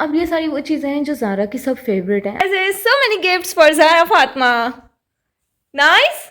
अब ये सारी वो चीज़ें हैं जो ज़ारा की सब फेवरेट हैं। So many gifts for Zara Fatima. Nice.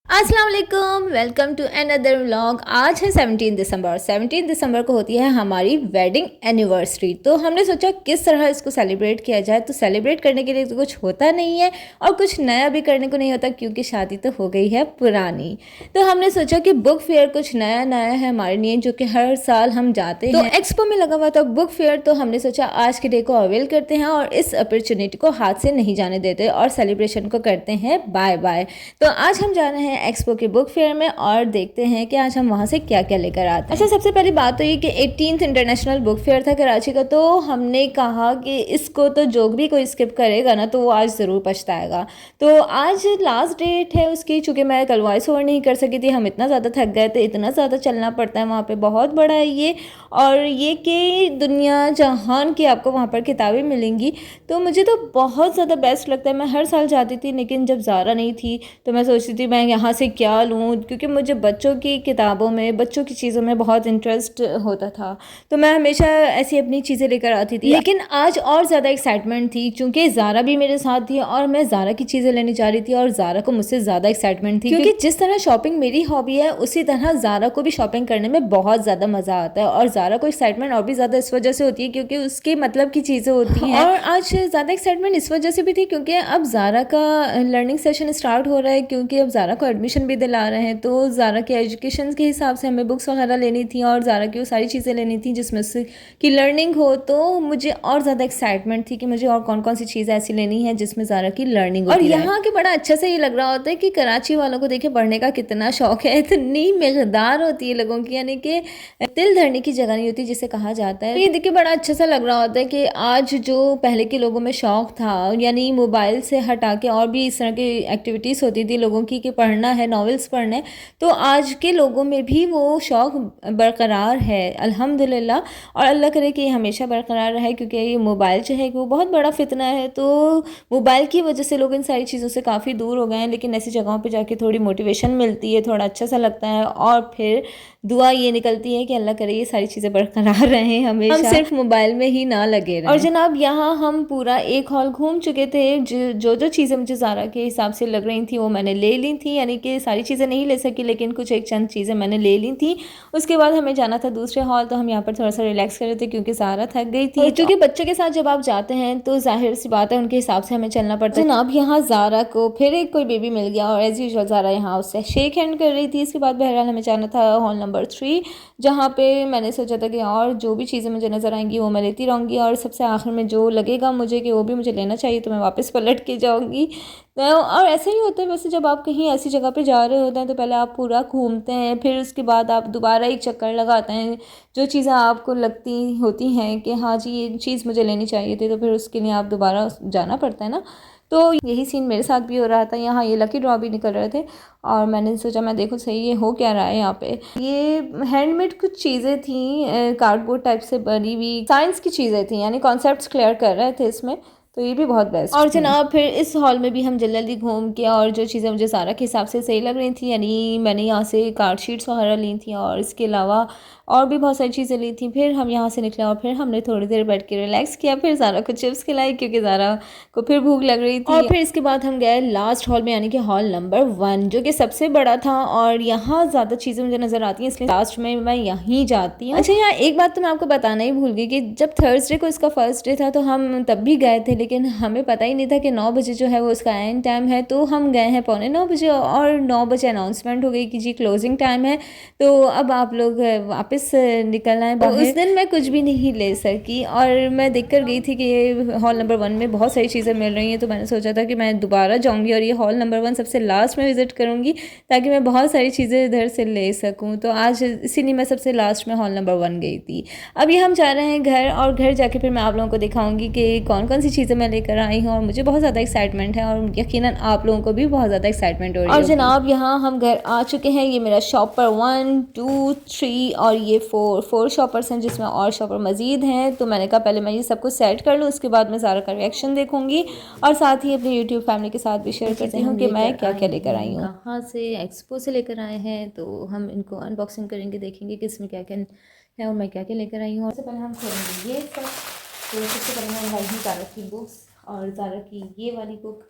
अस्सलाम वालेकुम, वेलकम टू अनदर व्लॉग। आज है 17 दिसंबर और 17 दिसंबर को होती है हमारी वेडिंग एनिवर्सरी। तो हमने सोचा किस तरह इसको सेलिब्रेट किया जाए। तो सेलिब्रेट करने के लिए तो कुछ होता नहीं है और कुछ नया भी करने को नहीं होता क्योंकि शादी तो हो गई है पुरानी। तो हमने सोचा कि बुक फेयर कुछ नया नया है हमारे लिए, जो कि हर साल हम जाते हैं। तो एक्सपो में लगा हुआ था बुक फेयर, तो हमने सोचा आज के डे को अवेल करते हैं और इस अपॉर्चुनिटी को हाथ से नहीं जाने देते और सेलिब्रेशन को करते हैं बाय बाय। तो आज हम जा रहे हैं एक्सपो के बुक फेयर में और देखते हैं कि आज हम वहाँ से क्या क्या लेकर आते हैं। अच्छा, सबसे पहली बात तो ये कि 18th इंटरनेशनल बुक फेयर था कराची का, तो हमने कहा कि इसको तो जो भी कोई स्किप करेगा ना तो वो आज ज़रूर पछताएगा। तो आज लास्ट डेट है उसकी, चूँकि मैं कल वॉइस ओवर नहीं कर सकी थी, हम इतना ज़्यादा थक गए थे, इतना ज़्यादा चलना पड़ता है वहाँ पर, बहुत बड़ा है ये। और ये कि दुनिया जहान की आपको वहाँ पर किताबें मिलेंगी, तो मुझे तो बहुत ज़्यादा बेस्ट लगता है। मैं हर साल जाती थी, लेकिन जब ज़ारा नहीं थी तो मैं सोचती थी मैं यहाँ से क्या लूँ, क्योंकि मुझे बच्चों की किताबों में, बच्चों की चीज़ों में बहुत इंटरेस्ट होता था, तो मैं हमेशा ऐसी अपनी चीज़ें लेकर आती थी। लेकिन आज और ज़्यादा एक्साइटमेंट थी क्योंकि ज़ारा भी मेरे साथ थी और मैं ज़ारा की चीज़ें लेने जा रही थी और ज़ारा को मुझसे ज़्यादा एक्साइटमेंट थी, क्योंकि जिस तरह शॉपिंग मेरी हॉबी है उसी तरह ज़ारा को भी शॉपिंग करने में बहुत ज़्यादा मज़ा आता है। और ज़ारा को एक्साइटमेंट और भी ज़्यादा इस वजह से होती है क्योंकि उसके मतलब की चीज़ें होती हैं। और आज ज़्यादा एक्साइटमेंट इस वजह से भी थी क्योंकि अब ज़ारा का लर्निंग सेशन स्टार्ट हो रहा है, क्योंकि अब ज़ारा को एडमिशन भी दिला रहे हैं। तो ज़ारा के एजुकेशन के हिसाब से हमें बुक्स वगैरह लेनी थी और ज़ारा की वो सारी चीज़ें लेनी थी जिसमें से की लर्निंग हो। तो मुझे और ज़्यादा एक्साइटमेंट थी कि मुझे और कौन कौन सी चीज़ें ऐसी लेनी है जिसमें ज़ारा की लर्निंग होती है। और यहाँ के बड़ा अच्छा से ये लग रहा होता है कि कराची वालों को देखे पढ़ने का कितना शौक है, इतनी मकदार होती है लोगों की, यानी कि दिल धरने की जगह नहीं होती जिसे कहा जाता है। तो ये देखिए बड़ा अच्छा सा लग रहा होता है कि आज जो पहले के लोगों में शौक था, यानी मोबाइल से हटा के और भी इस तरह की एक्टिविटीज़ होती थी लोगों की कि पढ़ना है, नॉवेल्स पढ़ना है, तो आज के लोगों में भी वो शौक बरकरार है अल्हम्दुलिल्लाह। और अल्लाह करे कि हमेशा बरकरार रहे, क्योंकि ये मोबाइल जो है वो बहुत बड़ा फितना है। तो मोबाइल की वजह से लोग इन सारी चीज़ों से काफ़ी दूर हो गए हैं, लेकिन ऐसी जगहों पर जाके थोड़ी मोटिवेशन मिलती है, थोड़ा अच्छा सा लगता है और फिर दुआ ये निकलती है कि अल्लाह करे ये सारी चीज़ें बरकरार रहें, हमेशा हम सिर्फ मोबाइल में ही ना लगे रहें। और जनाब यहाँ हम पूरा एक हॉल घूम चुके थे। जो जो चीज़ें मुझे ज़ारा के हिसाब से लग रही थी वो मैंने ले ली थी, यानी कि सारी चीज़ें नहीं ले सकी लेकिन कुछ एक चंद चीज़ें मैंने ले ली थी। उसके बाद हमें जाना था दूसरे हॉल, तो हम यहाँ पर थोड़ा सा रिलैक्स कर रहे थे क्योंकि ज़ारा थक गई थी। क्योंकि बच्चों के साथ जब आप जाते हैं तो जाहिर सी बात है उनके हिसाब से हमें चलना पड़ता है। जनाब यहाँ ज़ारा को फिर एक कोई बेबी मिल गया और एज़ यूजुअल ज़ारा यहाँ उससे शेक हैंड कर रही थी। इसके बाद बहरहाल हमें जाना था हॉल नंबर 3, जहाँ पे मैंने सोचा था कि और जो भी चीज़ें मुझे नज़र आएंगी वो मैं लेती रहूँगी और सबसे आखिर में जो लगेगा मुझे कि वो भी मुझे लेना चाहिए तो मैं वापस पलट के जाऊँगी। तो और ऐसा ही होता है वैसे, जब आप कहीं ऐसी जगह पे जा रहे होते हैं तो पहले आप पूरा घूमते हैं, फिर उसके बाद आप दोबारा एक चक्कर लगाते हैं। जो चीज़ें आपको लगती होती हैं कि हाँ जी ये चीज़ मुझे लेनी चाहिए थी, तो फिर उसके लिए आप दोबारा जाना पड़ता है ना। तो यही सीन मेरे साथ भी हो रहा था। यहाँ ये लकी ड्रॉ भी निकल रहे थे और मैंने सोचा मैं देखो सही ये हो क्या रहा है। यहाँ पे ये हैंडमेड कुछ चीज़ें थी, कार्डबोर्ड टाइप से बनी हुई साइंस की चीज़ें थी, यानी कॉन्सेप्ट्स क्लियर कर रहे थे इसमें, तो ये भी बहुत बेस्ट। और जनाब फिर इस हॉल में भी हम जल्दी घूम के और जो चीज़ें मुझे सारा के हिसाब से सही लग रही थी, यानी मैंने यहाँ से कार्ड शीट्स वगैरह ली थी और इसके अलावा और भी बहुत सारी चीज़ें ली थी। फिर हम यहाँ से निकले और फिर हमने थोड़ी देर बैठ के रिलैक्स किया, फिर ज़ारा को चिप्स खिलाई क्योंकि ज़ारा को फिर भूख लग रही थी। और फिर इसके बाद हम गए लास्ट हॉल में, यानी कि हॉल नंबर 1, जो कि सबसे बड़ा था और यहाँ ज़्यादा चीज़ें मुझे नज़र आती हैं, इसलिए लास्ट में मैं यहीं जाती हूँ। अच्छा, यहाँ एक बात तो मैं आपको बताना ही भूल गई कि जब थर्सडे को इसका फर्स्ट डे था तो हम तब भी गए थे, लेकिन हमें पता ही नहीं था कि 9 बजे जो है वो उसका एंड टाइम है। तो हम गए हैं 9:15 बजे और 9 बजे अनाउंसमेंट हो गई कि जी क्लोजिंग टाइम है, तो अब आप लोग वापस निकलना है बाहर। उस दिन मैं कुछ भी नहीं ले सकी और मैं देख कर गई थी कि ये हॉल नंबर 1 में बहुत सारी चीज़ें मिल रही हैं, तो मैंने सोचा था कि मैं दोबारा जाऊंगी और ये हॉल नंबर 1 सबसे लास्ट में विज़िट करूंगी ताकि मैं बहुत सारी चीज़ें इधर से ले सकूं। तो आज इसीलिए मैं सबसे लास्ट में हॉल नंबर 1 गई थी। अब ये हम जा रहे हैं घर और घर जाके फिर मैं आप लोगों को दिखाऊंगी कि कौन कौन सी चीज़ें मैं लेकर आई हूँ और मुझे बहुत ज़्यादा एक्साइटमेंट है और यकीनन आप लोगों को भी बहुत ज़्यादा एक्साइटमेंट हो रही है। और जनाब यहाँ हम घर आ चुके हैं। ये मेरा शॉपर 1 2 3 और ये 4 शॉपर्स हैं, जिसमें और शॉपर मज़ीद हैं। तो मैंने कहा पहले मैं ये सब कुछ सेट कर लूँ, उसके बाद मैं ज़ारा का रिएक्शन देखूंगी और साथ ही अपनी यूट्यूब फैमिली के साथ भी शेयर करती हूँ कि मैं क्या क्या लेकर आई हूँ। कहाँ से एक्सपो से लेकर आए हैं, तो हम इनको अनबॉक्सिंग करेंगे, देखेंगे कि इसमें क्या क्या है और मैं क्या क्या लेकर आई हूँ। और सबसे पहले हम खोलेंगे ये सब तो सबसे पहले मैं लाई हूँ ज़ारा की बुक्स, और ज़ारा की ये वाली बुक,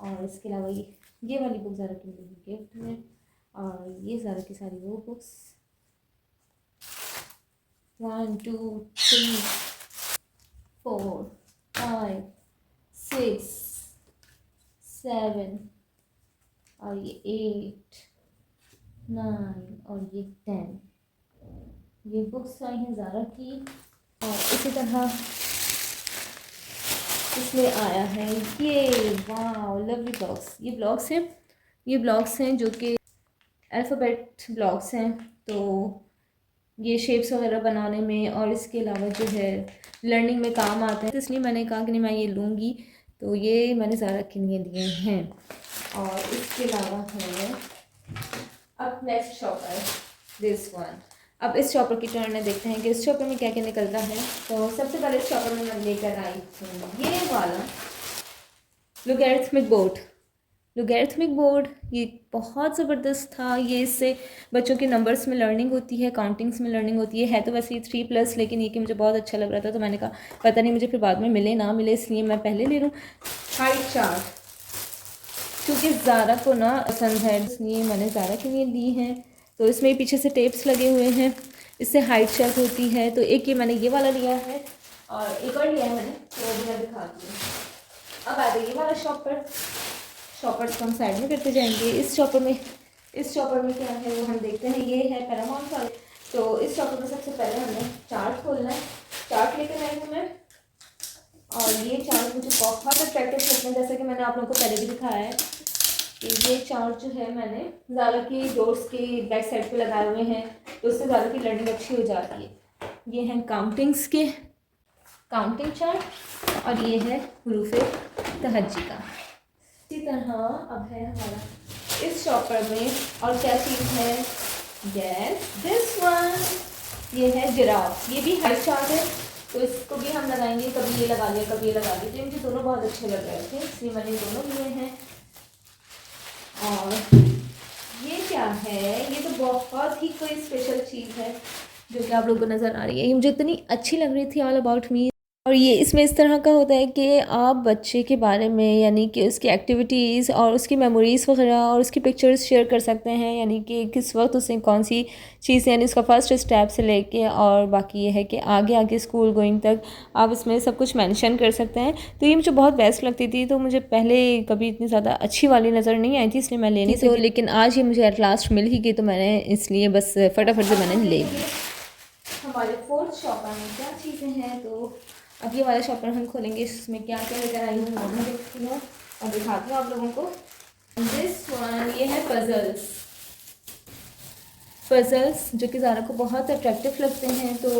और इसके अलावा ये वाली बुक ज़ारा की मिली गिफ्ट में, और ये ज़ारा की सारी वो बुक्स 1 2 3 4 5 6 7, और ये 8 9, और ये 10। ये बुक्स आई हैं ज़ारा की। और इसी तरह इसमें आया है ये वाह लवली ब्लॉक्स। ये ब्लॉक्स हैं जो कि अल्फ़ाबेट ब्लॉक्स हैं। तो ये शेप्स वगैरह बनाने में और इसके अलावा जो है लर्निंग में काम आते हैं, तो इसलिए मैंने कहा कि नहीं मैं ये लूँगी। तो ये मैंने ज़ारा के लिए लिए हैं। और इसके अलावा है अब नेक्स्ट शॉप है दिस वन। अब इस शॉपर की टर्न है, देखते हैं कि इस शॉपर में क्या क्या निकलता है। तो सबसे पहले इस शॉपर में मैं लेकर आई हूँ ये वाला लोगैरिथमिक बोर्ड। ये बहुत ज़बरदस्त था। ये इससे बच्चों के नंबर्स में लर्निंग होती है, काउंटिंग्स में लर्निंग होती है तो वैसे ये 3+, लेकिन ये कि मुझे बहुत अच्छा लग रहा था तो मैंने कहा पता नहीं मुझे फिर बाद में मिले ना मिले, इसलिए मैं पहले ले लूँ। हाइट चार्ट, क्योंकि ज़ारा को ना पसंद है इसलिए मैंने ज़ारा के लिए ली हैं। तो इसमें पीछे से टेप्स लगे हुए हैं, इससे हाइट चेक होती है। तो एक ये मैंने ये वाला लिया है और एक और लिया है मैंने, तो वो भी मैं दिखाती हूँ। अब आ गई ये वाला शॉपर्स को हम साइड में करते जाएंगे। इस शॉपर में क्या है वो हम देखते हैं। ये है पैरामाउंट वाले। तो इस शॉपर में सबसे पहले हमें चार्ट खोलना है। चार्ट लेकर आई हूँ मैं, और ये चार्ट मुझे बहुत अट्रैक्टिव लगता है, जैसे कि मैंने आप लोगों को पहले भी दिखाया है कि ये चार्ट जो है मैंने ज़ारा की डोर्स के बैक साइड पे लगाए हुए हैं, तो उससे ज़ारा की लर्निंग अच्छी हो जाती है। ये हैं काउंटिंग चार्ट, और ये है हुरूफ़े तहज्जी का। इसी तरह अब है हमारा इस शॉपर में और क्या चीज़ है, यस दिस वन, ये है जिराफ। ये भी हाइट चार्ट है, तो इसको भी हम लगाएंगे। कभी ये लगा लिया कभी ये लगा लिया, तो मुझे दोनों बहुत अच्छे लग रहे थे इसलिए मैंने दोनों लिए हैं। और ये क्या है, ये तो बहुत ही कोई स्पेशल चीज़ है जो कि आप लोगों को नज़र आ रही है। ये मुझे इतनी अच्छी लग रही थी, ऑल अबाउट मी। और ये इसमें इस तरह का होता है कि आप बच्चे के बारे में यानी कि उसकी एक्टिविटीज़ और उसकी मेमोरीज़ वगैरह और उसकी पिक्चर्स शेयर कर सकते हैं, यानी कि किस वक्त उसे कौन सी चीज़, यानी उसका फर्स्ट स्टेप से लेके और बाकी ये है कि आगे आगे स्कूल गोइंग तक आप इसमें सब कुछ मेंशन कर सकते हैं। तो ये मुझे बहुत बेस्ट लगती थी। तो मुझे पहले कभी इतनी ज़्यादा अच्छी वाली नज़र नहीं आई थी, इसलिए मैं ले नहीं सकी। लेकिन आज ये मुझे एट लास्ट मिल ही गई, तो मैंने इसलिए बस फटाफट से मैंने ले ली। हमारे फोर्थ शॉपर में क्या चीज़ें हैं, तो अब ये वाला शॉपर हम खोलेंगे। इसमें क्या क्या लेकर आई हूँ मैं देखती हूँ और दिखाती हूँ आप लोगों को। दिस वन, ये है पजल्स जो कि ज़ारा को बहुत अट्रैक्टिव लगते हैं। तो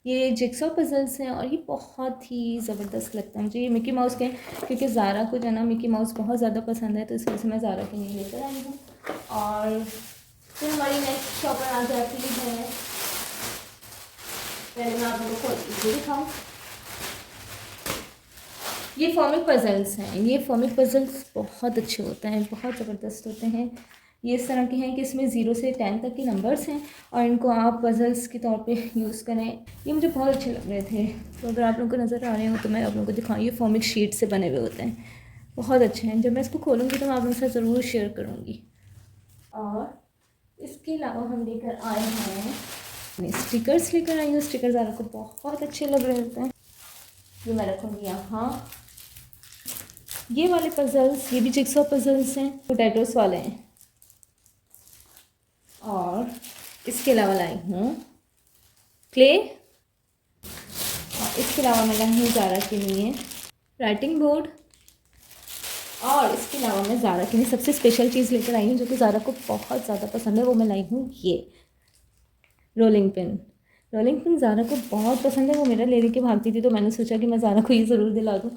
ये जिक्सॉ पजल्स हैं और ये बहुत ही ज़बरदस्त लगता है मुझे। ये मिकी माउस के हैं, क्योंकि ज़ारा को जो ना मिकी माउस बहुत ज़्यादा पसंद है, तो इस वजह से मैं ज़ारा के लिए लेकर आई हूँ। और फिर हमारी नेक्स्ट शॉपर आ जाती है, पहले मैं आप लोगों को इसको दिखाऊँ। ये फॉर्मिक पजल्स हैं। ये फॉर्मिक पजल्स बहुत अच्छे होते हैं, बहुत ज़बरदस्त होते हैं। ये इस तरह के हैं कि इसमें 0 से 10 तक के नंबर्स हैं और इनको आप पजल्स के तौर पे यूज़ करें। ये मुझे बहुत अच्छे लग रहे थे, तो अगर आप लोगों को नज़र आ रहे हो तो मैं आप लोगों को दिखाऊँ। ये फॉर्मिक शीट से बने हुए होते हैं, बहुत अच्छे हैं। जब मैं इसको खोलूँगी तो मैं आप लोगों से ज़रूर शेयर करूँगी। और इसके अलावा हम लेकर आए हैं स्टिकर्स लेकर आई हूँ। स्टिकर ज़ारा को बहुत अच्छे लग रहे होते हैं। ये मैं रखूँगी यहाँ। ये वाले पजल्स, ये भी जिक्सॉ पजल्स हैं, पोटैटोस वाले हैं। और इसके अलावा लाई हूँ क्ले, और इसके अलावा मैं लाई हूँ ज़ारा के लिए राइटिंग बोर्ड। और इसके अलावा मैं ज़ारा के लिए सबसे स्पेशल चीज़ लेकर आई हूँ जो कि ज़ारा को बहुत ज़्यादा पसंद है। वो मैं लाई हूँ ये रोलिंग पिन ज़ारा को बहुत पसंद है। वो मेरा ले के भागती थी, तो मैंने सोचा कि मैं ज़ारा को ये ज़रूर दिला दूँ।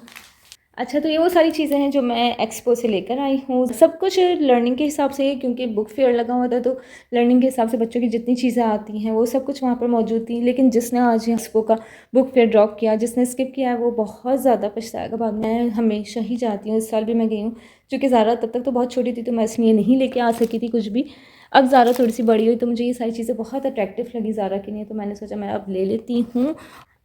अच्छा, तो ये वो सारी चीज़ें हैं जो मैं एक्सपो से लेकर आई हूँ। सब कुछ लर्निंग के हिसाब से, क्योंकि बुक फेयर लगा हुआ था, तो लर्निंग के हिसाब से बच्चों की जितनी चीज़ें आती हैं वो सब कुछ वहाँ पर मौजूद थी। लेकिन जिसने आज एक्सपो का बुक फेयर ड्रॉप किया, जिसने स्किप किया है, वो बहुत ज़्यादा पछताएगा बाद में। मैं हमेशा ही जाती हूँ, इस साल भी मैं गई हूँ। क्योंकि ज़ारा तब तक तो बहुत छोटी थी तो मैं इसलिए नहीं लेके आ सकी थी कुछ भी। अब ज़ारा थोड़ी सी बड़ी हुई तो मुझे ये सारी चीज़ें बहुत अट्रैक्टिव लगी ज़ारा के लिए, तो मैंने सोचा मैं अब ले लेती हूँ।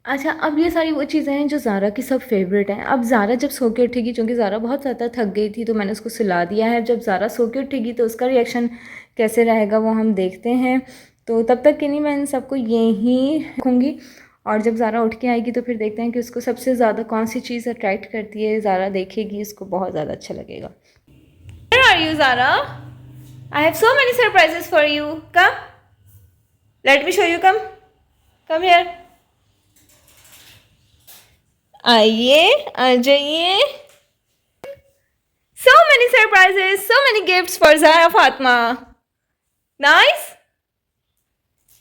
अच्छा, अब ये सारी वो चीज़ें हैं जो ज़ारा की सब फेवरेट हैं। अब ज़ारा जब सो के उठेगी, क्योंकि ज़ारा बहुत ज़्यादा थक गई थी तो मैंने उसको सुला दिया है। जब ज़ारा सो के उठेगी तो उसका रिएक्शन कैसे रहेगा वो हम देखते हैं। तो तब तक के लिए मैं इन सबको यहीं रखूँगी, और जब ज़ारा उठ के आएगी तो फिर देखते हैं कि उसको सबसे ज़्यादा कौन सी चीज़ अट्रैक्ट करती है। ज़ारा देखेगी, उसको बहुत ज़्यादा अच्छा लगेगा। Where are you, Zara? I have so many surprises for you. Come. Let me show you. Come. Come here. आइए, आ जाइए। So many surprises, so many gifts for Zara Fatma. Nice?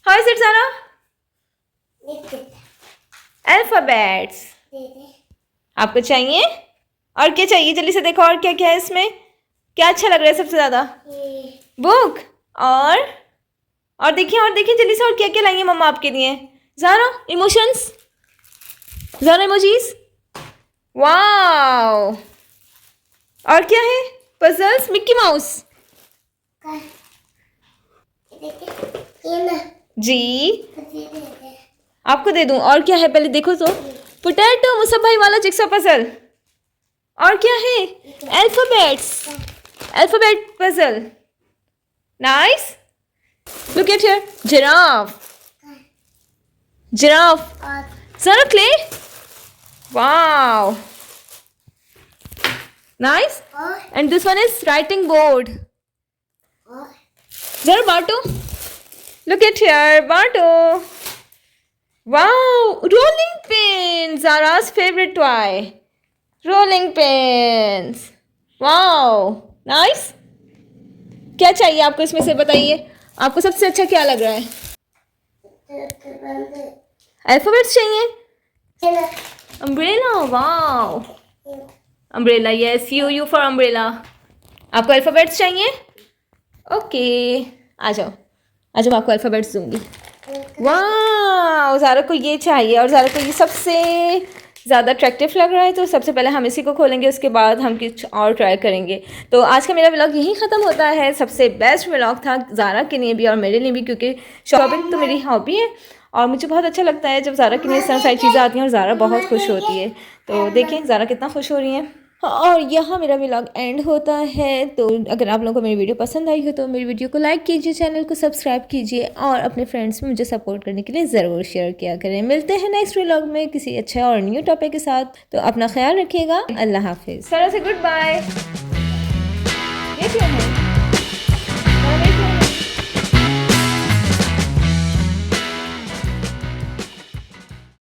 How is it, Zara? Alphabets. आपको चाहिए? और क्या चाहिए? जल्दी से देखो और क्या क्या है इसमें। क्या अच्छा लग रहा है सबसे ज़्यादा? बुक। और देखिए जल्दी से, और क्या क्या लाएंगे मम्मा आपके लिए। Zara emotions, Zara emojis. Wow, और क्या है? Puzzles, Mickey Mouse ji. आपको दे दूं? और क्या है पहले देखो तो। पोटैटो, मुसब भाई वाला जिक्सा पजल। और क्या है? Alphabet puzzle. Nice. Look at here, giraffe. Zara clay. Wow, nice. And this one is writing board. Zara बांटो, लुक एट हियर, बांटो। Wow, rolling pin, Zara's favourite toy, rolling pins. Wow, nice. क्या चाहिए आपको इसमें से बताइए, आपको सबसे अच्छा क्या लग रहा है? अल्फाबेट्स चाहिए? Umbrella. Wow, umbrella, yes, you for umbrella. आपको अल्फाबेट्स चाहिए? ओके, आ जाओ मैं आपको अल्फाबेट्स दूंगी। वाह, ज़ारा को ये चाहिए और ज़ारा को ये सबसे ज़्यादा अट्रैक्टिव लग रहा है, तो सबसे पहले हम इसी को खोलेंगे, उसके बाद हम कुछ और ट्राई करेंगे। तो आज का मेरा व्लॉग यहीं ख़त्म होता है। सबसे बेस्ट व्लॉग था ज़ारा के लिए भी और मेरे लिए भी, क्योंकि शॉपिंग तो मेरी हॉबी है और मुझे बहुत अच्छा लगता है जब ज़ारा के लिए इस तरह सारी चीज़ें आती हैं और ज़ारा बहुत खुश होती है। तो देखें ज़ारा कितना खुश हो रही है। और यहाँ मेरा व्लॉग एंड होता है। तो अगर आप लोगों को मेरी वीडियो पसंद आई हो तो मेरी वीडियो को लाइक कीजिए, चैनल को सब्सक्राइब कीजिए और अपने फ्रेंड्स में मुझे सपोर्ट करने के लिए ज़रूर शेयर किया करें। मिलते हैं नेक्स्ट व्लॉग में किसी अच्छे और न्यू टॉपिक के साथ। तो अपना ख्याल रखिएगा। अल्लाह हाफिज़। सारा से गुड बाय। ये क्या है?